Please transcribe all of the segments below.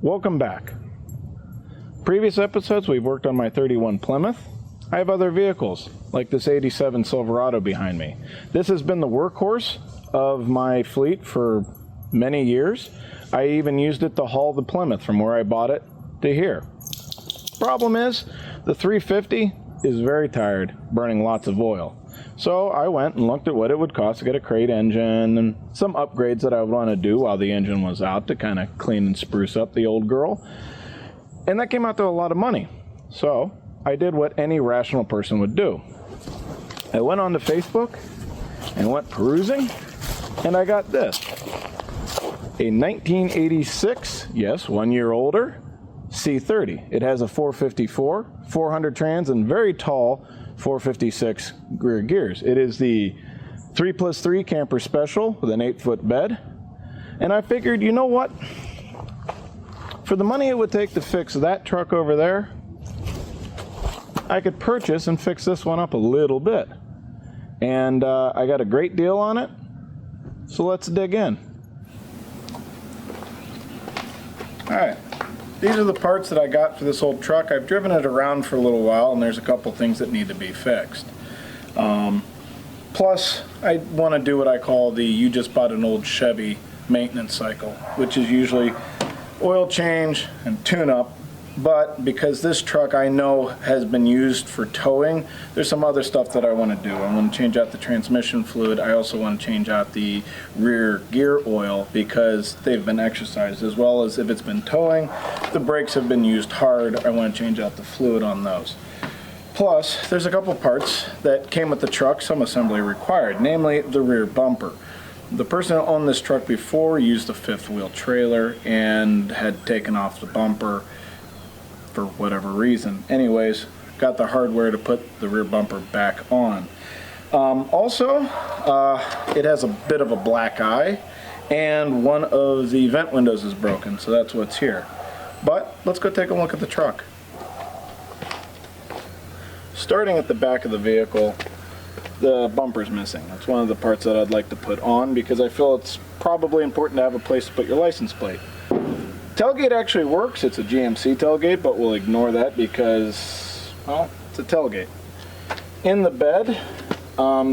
Welcome back. Previous episodes we've worked on my 31 Plymouth. I have other vehicles, like this 87 Silverado behind me. This has been the workhorse of my fleet for many years. I even used it to haul the Plymouth from where I bought it to here. Problem is, the 350 is very tired, burning lots of oil. So I went and looked at what it would cost to get a crate engine and some upgrades that I would want to do while the engine was out to kind of clean and spruce up the old girl. And that came out to a lot of money. So I did what any rational person would do. I went onto Facebook and went perusing, and I got this. A 1986, yes, 1 year older, C30. It has a 454, 400 trans, and very tall 456 rear gears. It is the 3+3 camper special with an 8-foot bed. And I figured, you know what? For the money it would take to fix that truck over there, I could purchase and fix this one up a little bit. And I got a great deal on it, so let's dig in. Alright, these are the parts that I got for this old truck. I've driven it around for a little while, and there's a couple things that need to be fixed. Plus, I want to do what I call the you just bought an old Chevy maintenance cycle, which is usually oil change and tune-up. But because this truck I know has been used for towing, there's some other stuff that I want to do. I want to change out the transmission fluid. I also want to change out the rear gear oil because they've been exercised, as well as if it's been towing, the brakes have been used hard. I want to change out the fluid on those. Plus, there's a couple parts that came with the truck, some assembly required, namely the rear bumper. The person who owned this truck before used a fifth wheel trailer and had taken off the bumper for whatever reason. Anyways, got the hardware to put the rear bumper back on. Also, it has a bit of a black eye, and one of the vent windows is broken, so that's what's here. But let's go take a look at the truck. Starting at the back of the vehicle, the bumper's missing. That's one of the parts that I'd like to put on because I feel it's probably important to have a place to put your license plate. Tailgate actually works. It's a GMC tailgate, but we'll ignore that because, well, it's a tailgate. In the bed,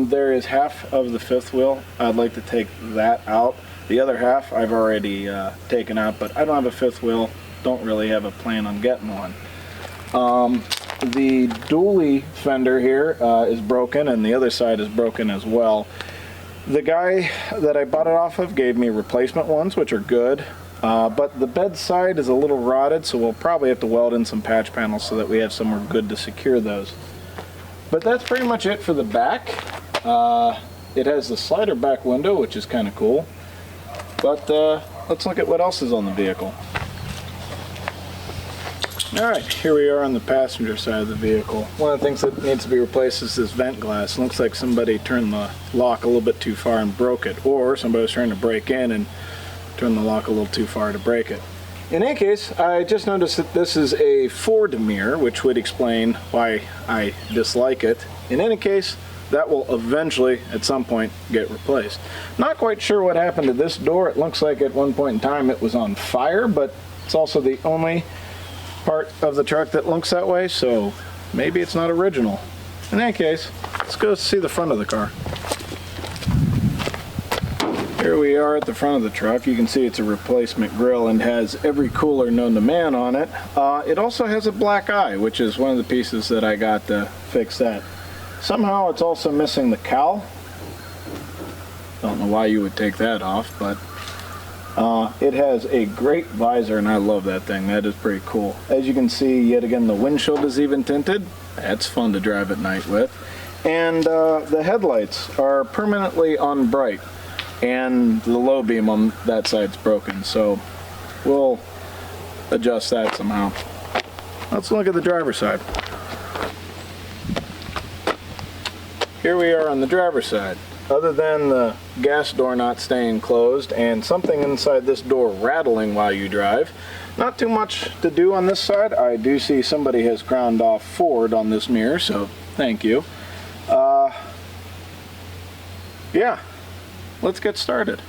there is half of the fifth wheel. I'd like to take that out. The other half I've already taken out, but I don't have a fifth wheel. Don't really have a plan on getting one. The dually fender here is broken, and the other side is broken as well. The guy that I bought it off of gave me replacement ones, which are good. But the bed side is a little rotted, so we'll probably have to weld in some patch panels so that we have somewhere good to secure those. But that's pretty much it for the back. It has the slider back window, which is kind of cool. But let's look at what else is on the vehicle. Alright, here we are on the passenger side of the vehicle. One of the things that needs to be replaced is this vent glass. It looks like somebody turned the lock a little bit too far and broke it, or somebody was trying to break in and turn the lock a little too far to break it. In any case, I just noticed that this is a Ford mirror, which would explain why I dislike it. In any case, that will eventually, at some point, get replaced. Not quite sure what happened to this door. It looks like at one point in time it was on fire, but it's also the only part of the truck that looks that way, so maybe it's not original. In any case, let's go see the front of the car. Here we are at the front of the truck. You can see it's a replacement grille and has every cooler known to man on it. It also has a black eye, which is one of the pieces that I got to fix that. Somehow it's also missing the cowl. Don't know why you would take that off, but it has a great visor, and I love that thing. That is pretty cool. As you can see, yet again, the windshield is even tinted. That's fun to drive at night with. And the headlights are permanently on bright, and the low beam on that side's broken, so we'll adjust that somehow. Let's look at the driver's side. Here we are on the driver's side. Other than the gas door not staying closed and something inside this door rattling while you drive, not too much to do on this side. I do see somebody has crowned off Ford on this mirror, so thank you. Yeah, let's get started.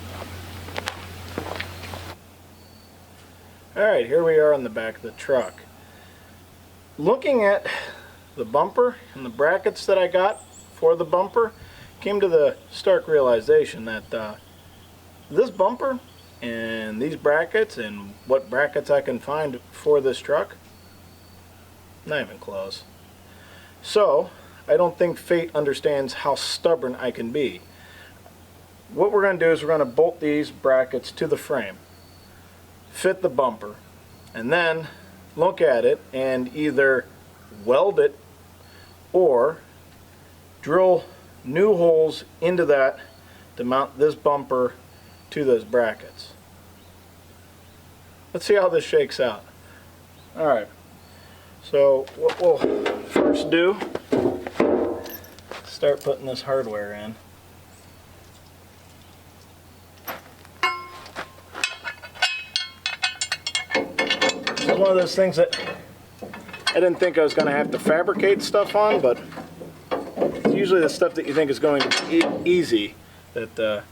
Alright, here we are on the back of the truck. Looking at the bumper and the brackets that I got for the bumper, came to the stark realization that this bumper and these brackets and what brackets I can find for this truck, not even close. So, I don't think fate understands how stubborn I can be. What we're going to do is we're going to bolt these brackets to the frame, fit the bumper, and then look at it and either weld it or drill new holes into that to mount this bumper to those brackets. Let's see how this shakes out. Alright, so what we'll first do, start putting this hardware in. This is one of those things that I didn't think I was going to have to fabricate stuff on, but it's usually the stuff that you think is going to be easy that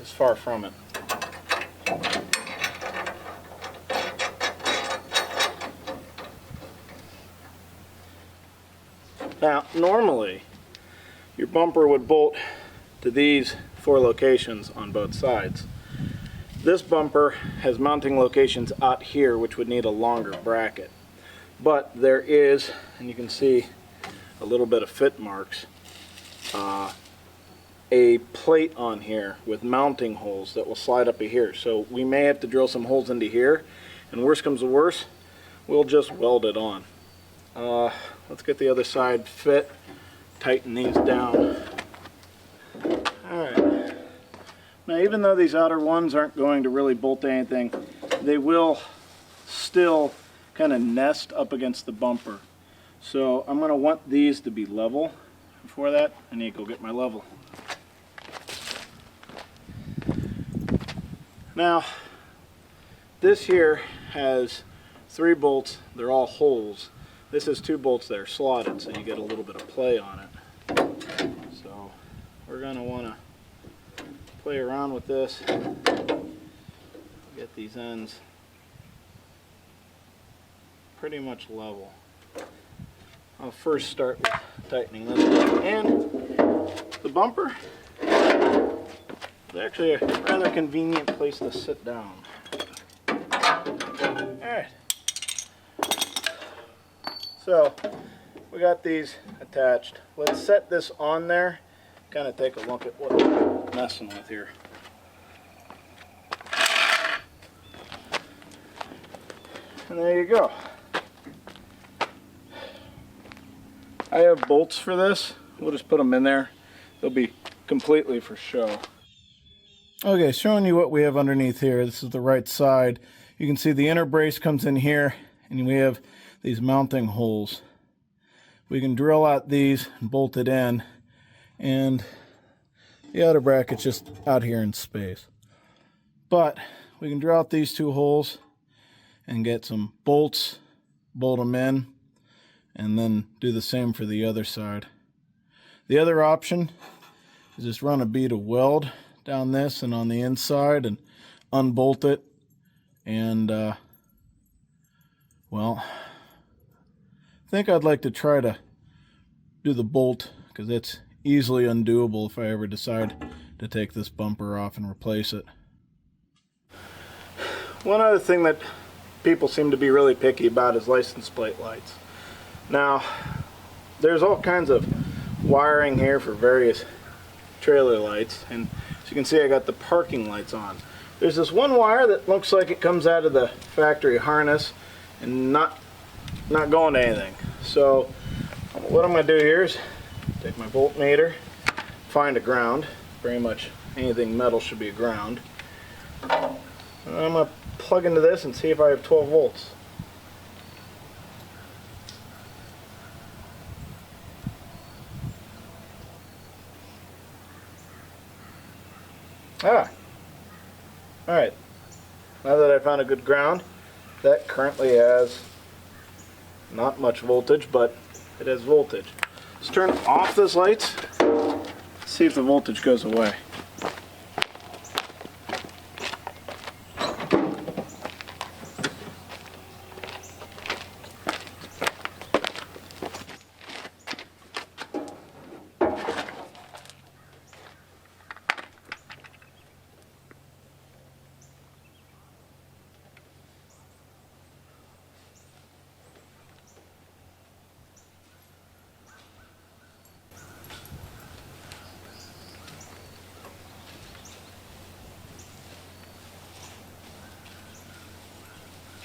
is far from it. Now, normally, your bumper would bolt to these 4 locations on both sides. This bumper has mounting locations out here, which would need a longer bracket. But there is, and you can see a little bit of fit marks, a plate on here with mounting holes that will slide up to here. So we may have to drill some holes into here, and worst comes to worst, we'll just weld it on. Let's get the other side fit, tighten these down. Alright, now even though these outer ones aren't going to really bolt to anything, they will still kind of nest up against the bumper. So I'm going to want these to be level. Before that, I need to go get my level. Now, this here has 3 bolts, they're all holes. This has 2 bolts that are slotted, so you get a little bit of play on it. So we're going to want to play around with this, get these ends pretty much level. I'll first start with tightening this one, and the bumper is actually a rather convenient place to sit down. Alright, so we got these attached. Let's set this on there, kind of take a look at what we're messing with here. And there you go. I have bolts for this. We'll just put them in there. They'll be completely for show. Okay, showing you what we have underneath here. This is the right side. You can see the inner brace comes in here, and we have these mounting holes. We can drill out these and bolt it in, and the outer bracket's just out here in space. But we can drill out these 2 holes and get some bolts, bolt them in, and then do the same for the other side. The other option is just run a bead of weld down this and on the inside and unbolt it, and well, I think I'd like to try to do the bolt, because it's easily undoable if I ever decide to take this bumper off and replace it. One other thing that people seem to be really picky about is license plate lights. Now, there's all kinds of wiring here for various trailer lights, and as you can see, I got the parking lights on. There's this one wire that looks like it comes out of the factory harness and not going to anything. So what I'm going to do here is take my voltmeter, find a ground. Pretty much anything metal should be a ground. And I'm going to plug into this and see if I have 12 volts. Alright, now that I found a good ground, that currently has not much voltage, but it has voltage. Let's turn off those lights, see if the voltage goes away.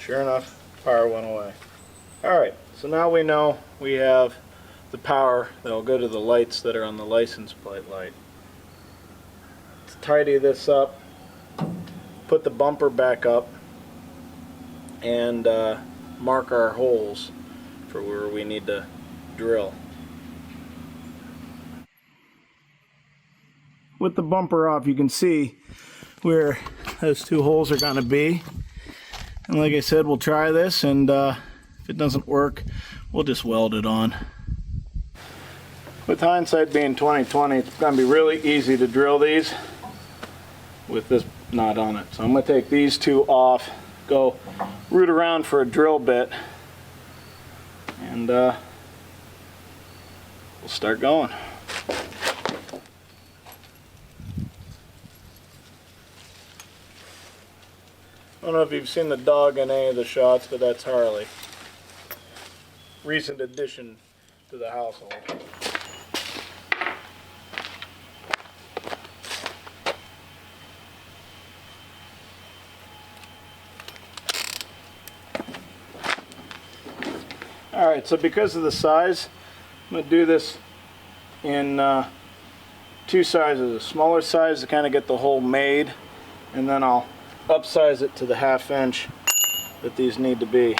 Sure enough, power went away. Alright, so now we know we have the power that will go to the lights that are on the license plate light. Let's tidy this up, put the bumper back up, and mark our holes for where we need to drill. With the bumper off, you can see where those two holes are going to be. And like I said, we'll try this, and if it doesn't work, we'll just weld it on. With hindsight being 20/20, it's going to be really easy to drill these with this knot on it. So I'm going to take these two off, go root around for a drill bit, and we'll start going. I don't know if you've seen the dog in any of the shots, but that's Harley. Recent addition to the household. Alright, so because of the size, I'm going to do this in two sizes. A smaller size to kind of get the hole made, and then I'll upsize it to the 1/2 inch that these need to be.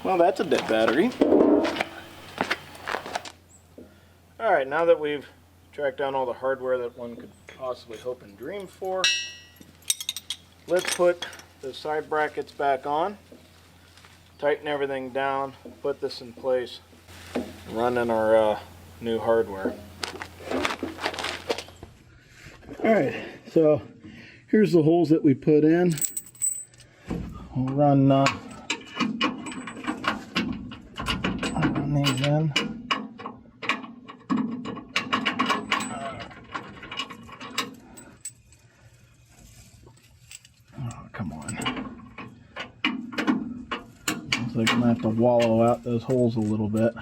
Well, that's a dead battery. Alright, now that we've tracked down all the hardware that one could possibly hope and dream for, let's put the side brackets back on, tighten everything down, put this in place, run in our new hardware. Alright, so here's the holes that we put in. We'll run these in. Oh, come on. Looks like I'm gonna have to wallow out those holes a little bit.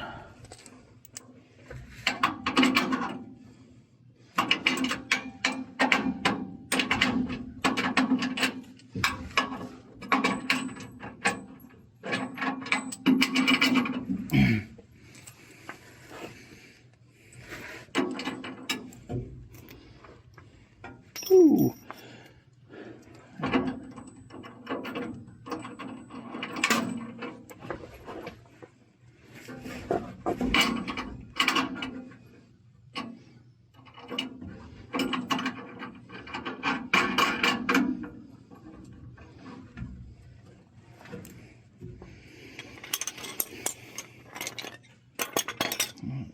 Ooh.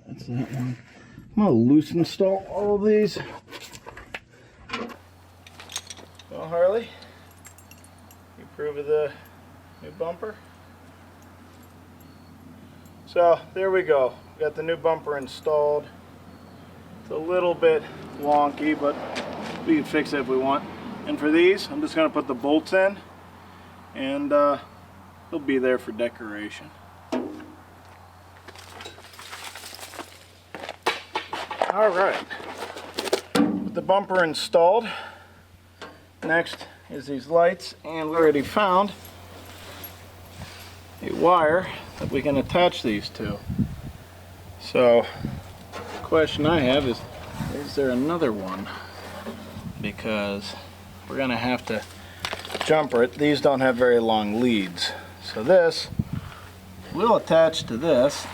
That's that one. I'm going to loose install all of these. Well, Harley, you approve of the new bumper? So there we go. Got the new bumper installed. It's a little bit wonky, but we can fix it if we want. And for these, I'm just going to put the bolts in, and they'll be there for decoration. Alright, with the bumper installed, next is these lights, and we already found a wire that we can attach these to. So the question I have is there another one? Because we're going to have to jumper it. These don't have very long leads. So this will attach to this,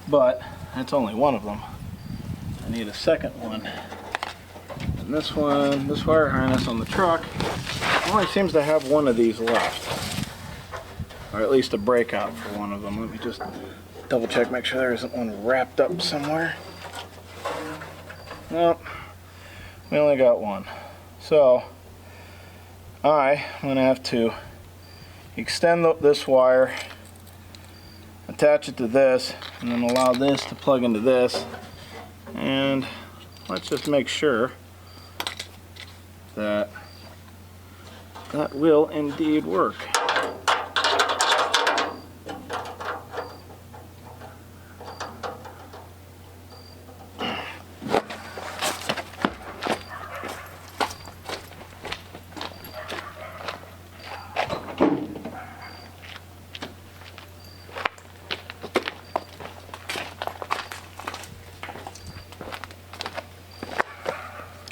but that's only one of them. I need a second one. And this one, this wire harness on the truck, only seems to have one of these left. Or at least a breakout for one of them. Let me just double check, make sure there isn't one wrapped up somewhere. Nope, we only got one. So I'm going to have to extend this wire, attach it to this, and then allow this to plug into this, And let's just make sure that that will indeed work.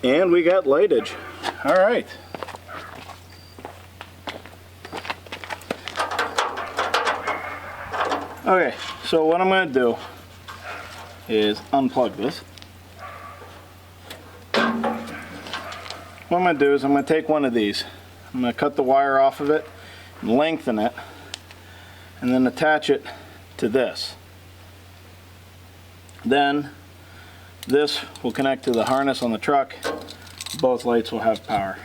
And we got lightage. All right. Okay, so what I'm going to do is unplug this. What I'm going to do is I'm going to take one of these. I'm going to cut the wire off of it, lengthen it, and then attach it to this. Then this will connect to the harness on the truck. Both lights will have power.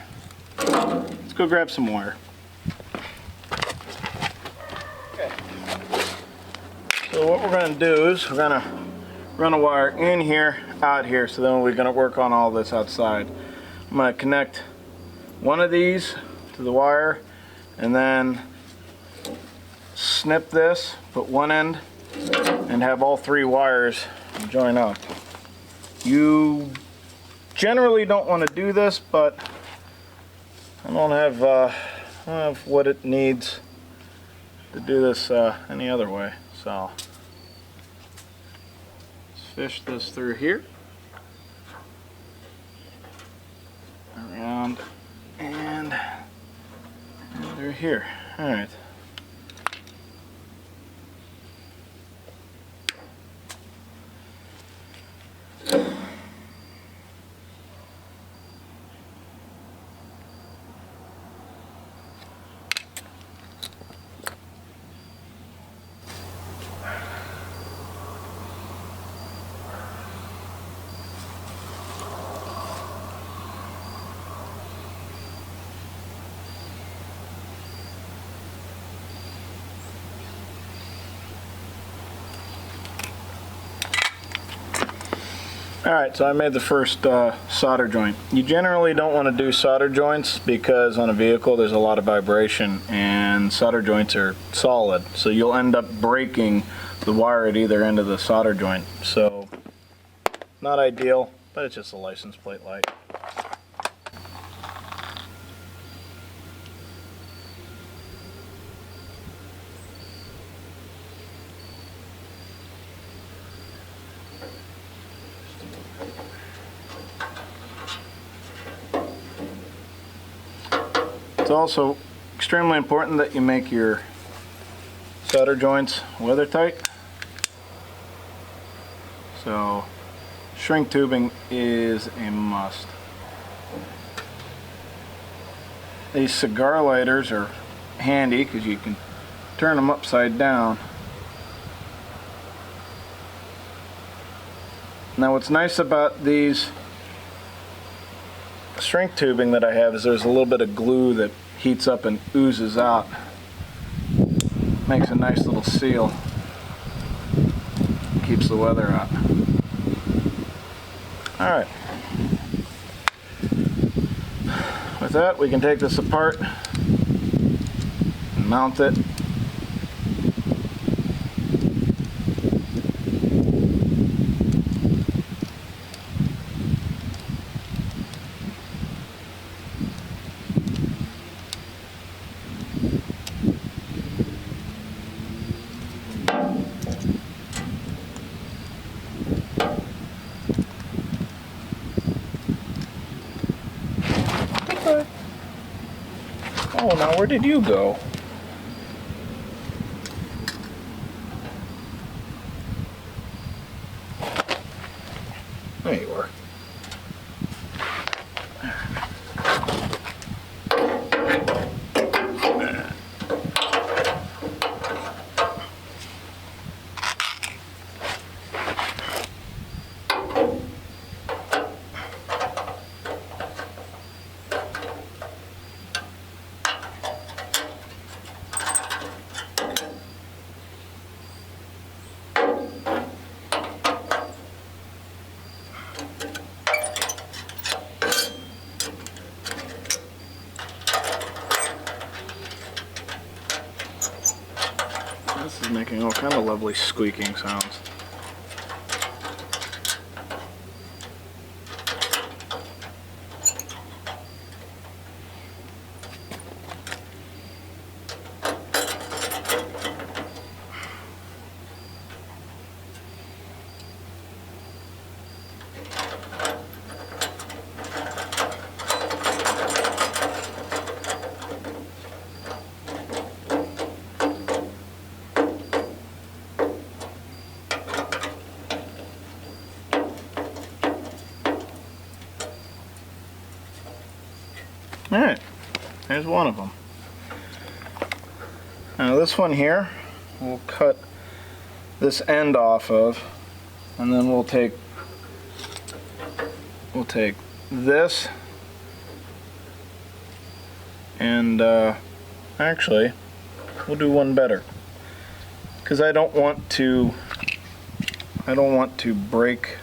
Let's go grab some wire. Okay. So what we're going to do is we're going to run a wire in here, out here, so then we're going to work on all this outside. I'm going to connect one of these to the wire and then snip this, put one end, and have all three wires join up. You generally don't want to do this, but I don't have what it needs to do this any other way. So let's fish this through here, around, and through here. All right. Alright, so I made the first solder joint. You generally don't want to do solder joints because on a vehicle there's a lot of vibration and solder joints are solid, so you'll end up breaking the wire at either end of the solder joint. So, not ideal, but it's just a license plate light. It's also extremely important that you make your solder joints weather tight. So shrink tubing is a must. These cigar lighters are handy because you can turn them upside down. Now what's nice about these shrink tubing that I have is there's a little bit of glue that heats up and oozes out. Makes a nice little seal. Keeps the weather out. Alright. With that, we can take this apart and mount it. Oh, now where did you go? There you are. making all kind of lovely squeaking sounds. Alright, there's one of them. Now this one here, we'll cut this end off of, and then we'll take this, and actually, we'll do one better, because I don't want to break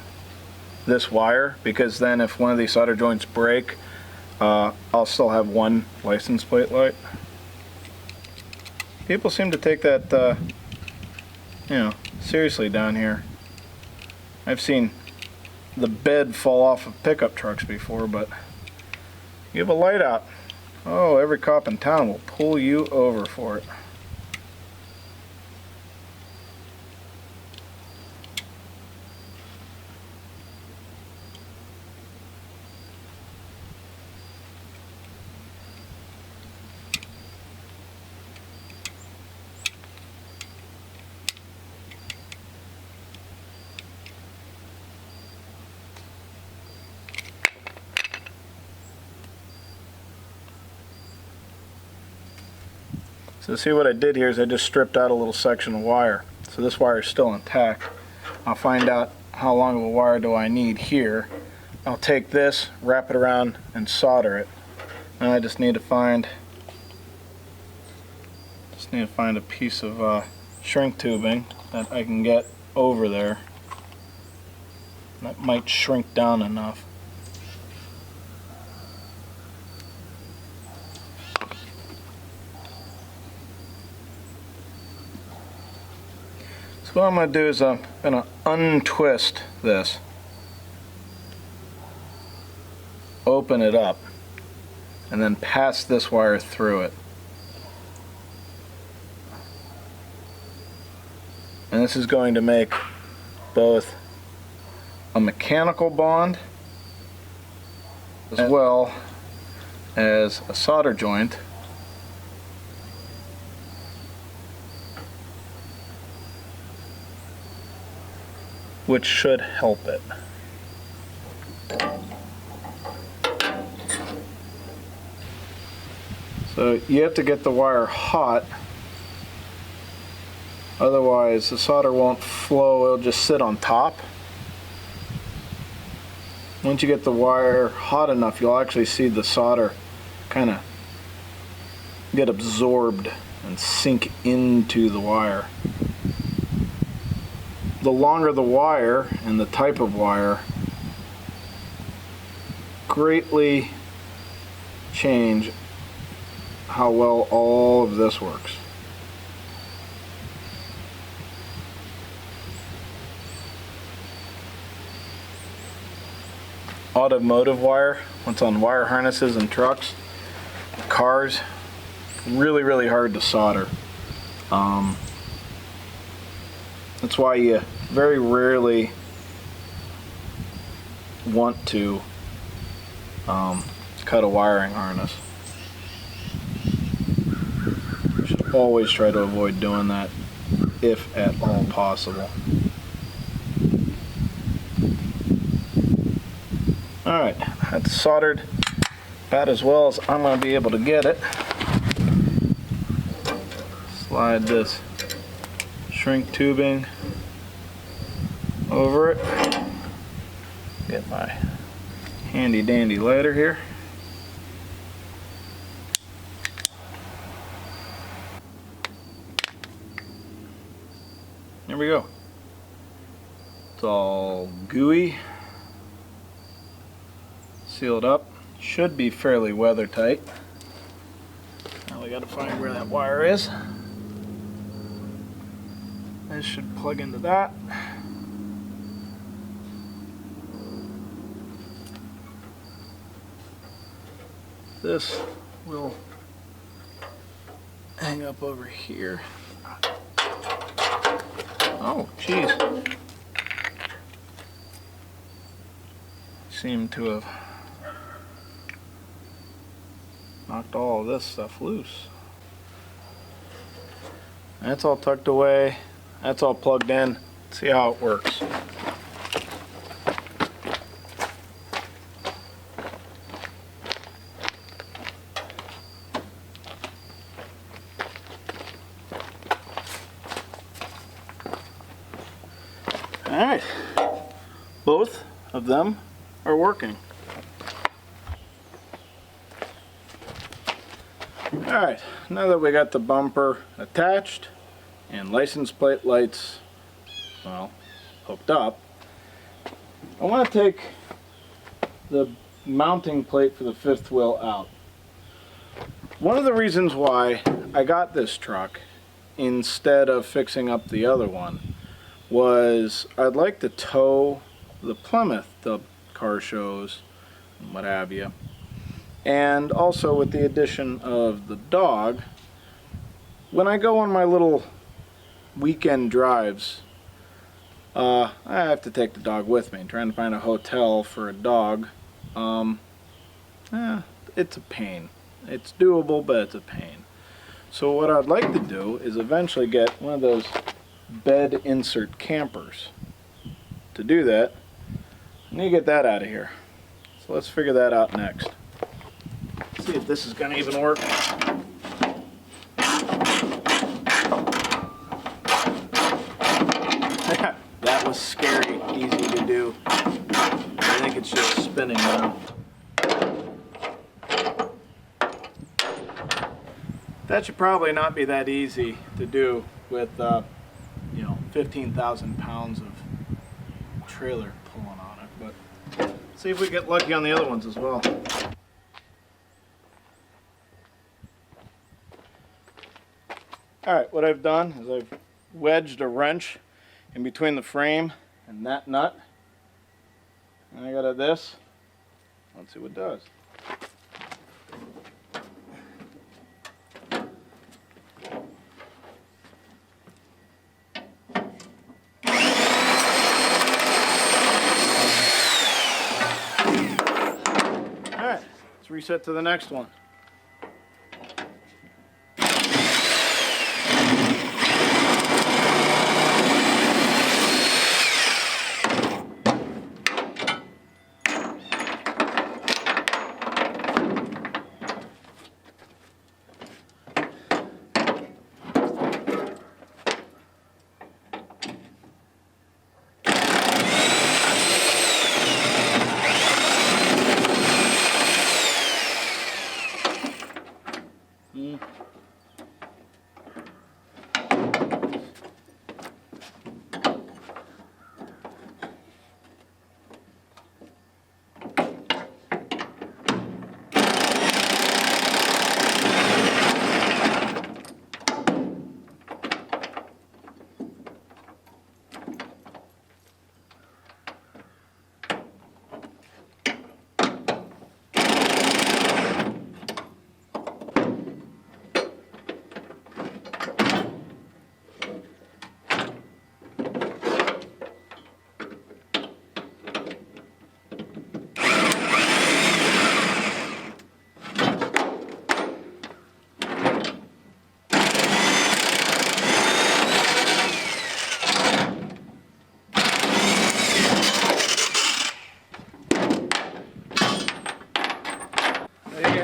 this wire, because then if one of these solder joints break, I'll still have one license plate light. People seem to take that, seriously down here. I've seen the bed fall off of pickup trucks before, but you have a light out, oh, every cop in town will pull you over for it. So see what I did here is I just stripped out a little section of wire. So this wire is still intact. I'll find out how long of a wire do I need here. I'll take this, wrap it around, and solder it. Now I just need to find a piece of shrink tubing that I can get over there. That might shrink down enough. So what I'm going to do is I'm going to untwist this, open it up, and then pass this wire through it. And this is going to make both a mechanical bond as well as a solder joint. Which should help it. So you have to get the wire hot, otherwise the solder won't flow, it'll just sit on top. Once you get the wire hot enough, you'll actually see the solder kind of get absorbed and sink into the wire. The longer the wire and the type of wire greatly change how well all of this works. Automotive wire, what's on wire harnesses and trucks, cars, really hard to solder. That's why you very rarely want to cut a wiring harness. You should always try to avoid doing that if at all possible. Alright, that's soldered about as well as I'm going to be able to get it. Slide this shrink tubing over it. Get my handy dandy lighter here. There we go. It's all gooey, sealed up, should be fairly weather tight. Now we got to find where that wire is. This should plug into that. This will hang up over here. Oh, geez. Seem to have knocked all of this stuff loose. That's all tucked away. That's all plugged in. Let's see how it works. Alright, both of them are working. Alright, now that we got the bumper attached and license plate lights, well, hooked up, I want to take the mounting plate for the fifth wheel out. One of the reasons why I got this truck instead of fixing up the other one was I'd like to tow the Plymouth to car shows and what have you, and also with the addition of the dog, when I go on my little weekend drives, I have to take the dog with me. Trying to find a hotel for a dog, it's a pain. It's doable, but it's a pain. So what I'd like to do is eventually get one of those bed insert campers. To do that, I need to get that out of here. So let's figure that out next. See if this is going to even work. That was scary, easy to do. I think it's just spinning now. That should probably not be that easy to do with 15,000 pounds of trailer pulling on it, but see if we get lucky on the other ones as well. Alright, what I've done is I've wedged a wrench in between the frame and that nut, and I got this. Let's see what it does. Let's reset to the next one.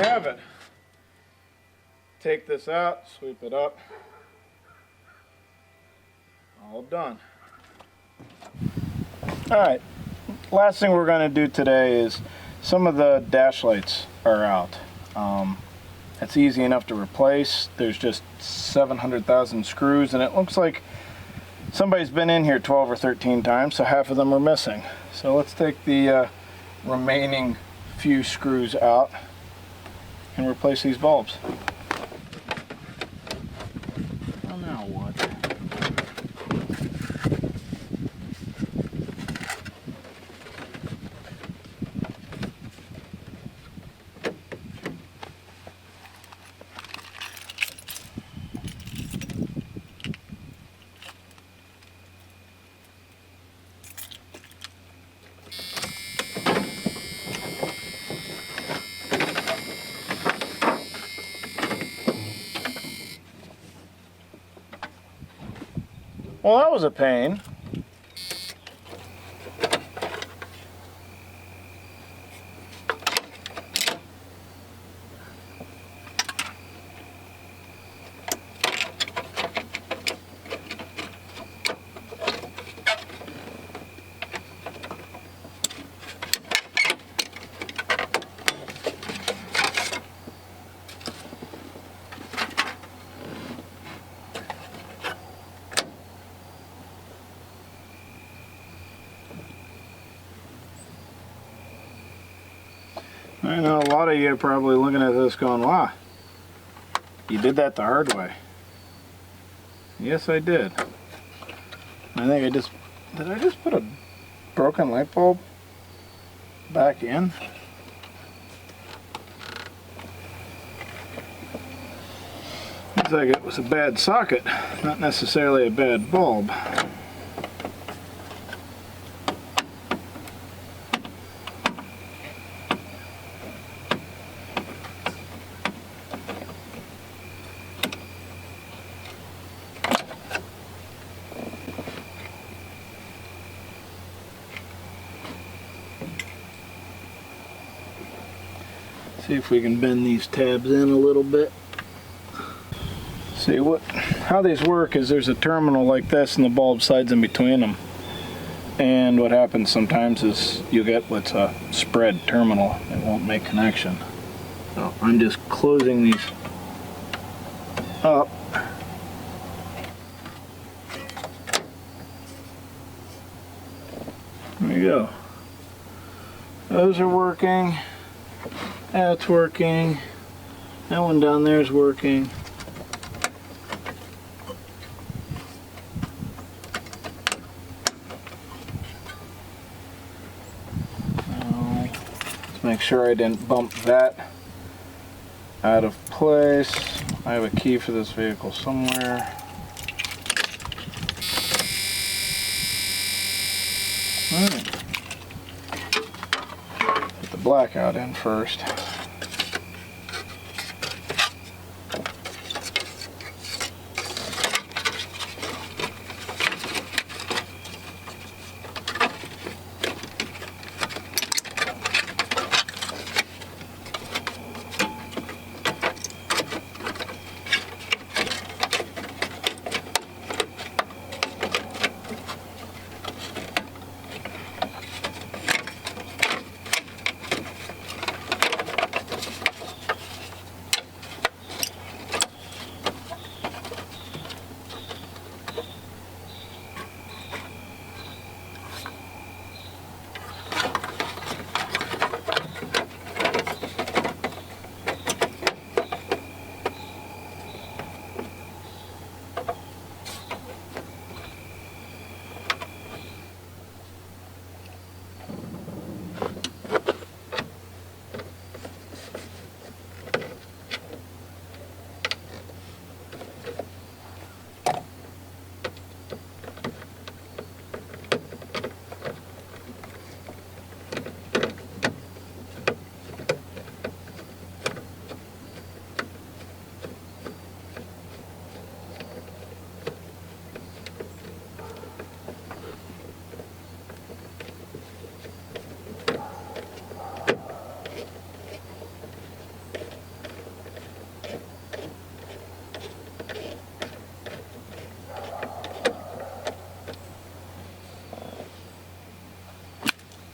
Have it. Take this out, sweep it up. All done. Alright, last thing we're going to do today is some of the dash lights are out. It's easy enough to replace. There's just 700,000 screws, and it looks like somebody's been in here 12 or 13 times, so half of them are missing. So let's take the remaining few screws out and replace these bulbs. Well, now what? Well, that was a pain. I know a lot of you are probably looking at this going, wow, you did that the hard way. Yes, I did. I think did I just put a broken light bulb back in? Looks like it was a bad socket, not necessarily a bad bulb. See if we can bend these tabs in a little bit. See how these work is there's a terminal like this and the bulb slides in between them. And what happens sometimes is you get what's a spread terminal. It won't make connection. So I'm just closing these up. There you go. Those are working. That's working. That one down there is working. Let's make sure I didn't bump that out of place. I have a key for this vehicle somewhere. All right. Put the blackout in first.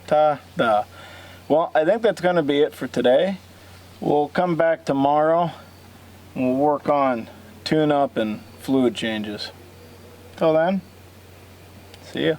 Ta-da. Well, I think that's going to be it for today. We'll come back tomorrow and we'll work on tune-up and fluid changes. Till then, see ya.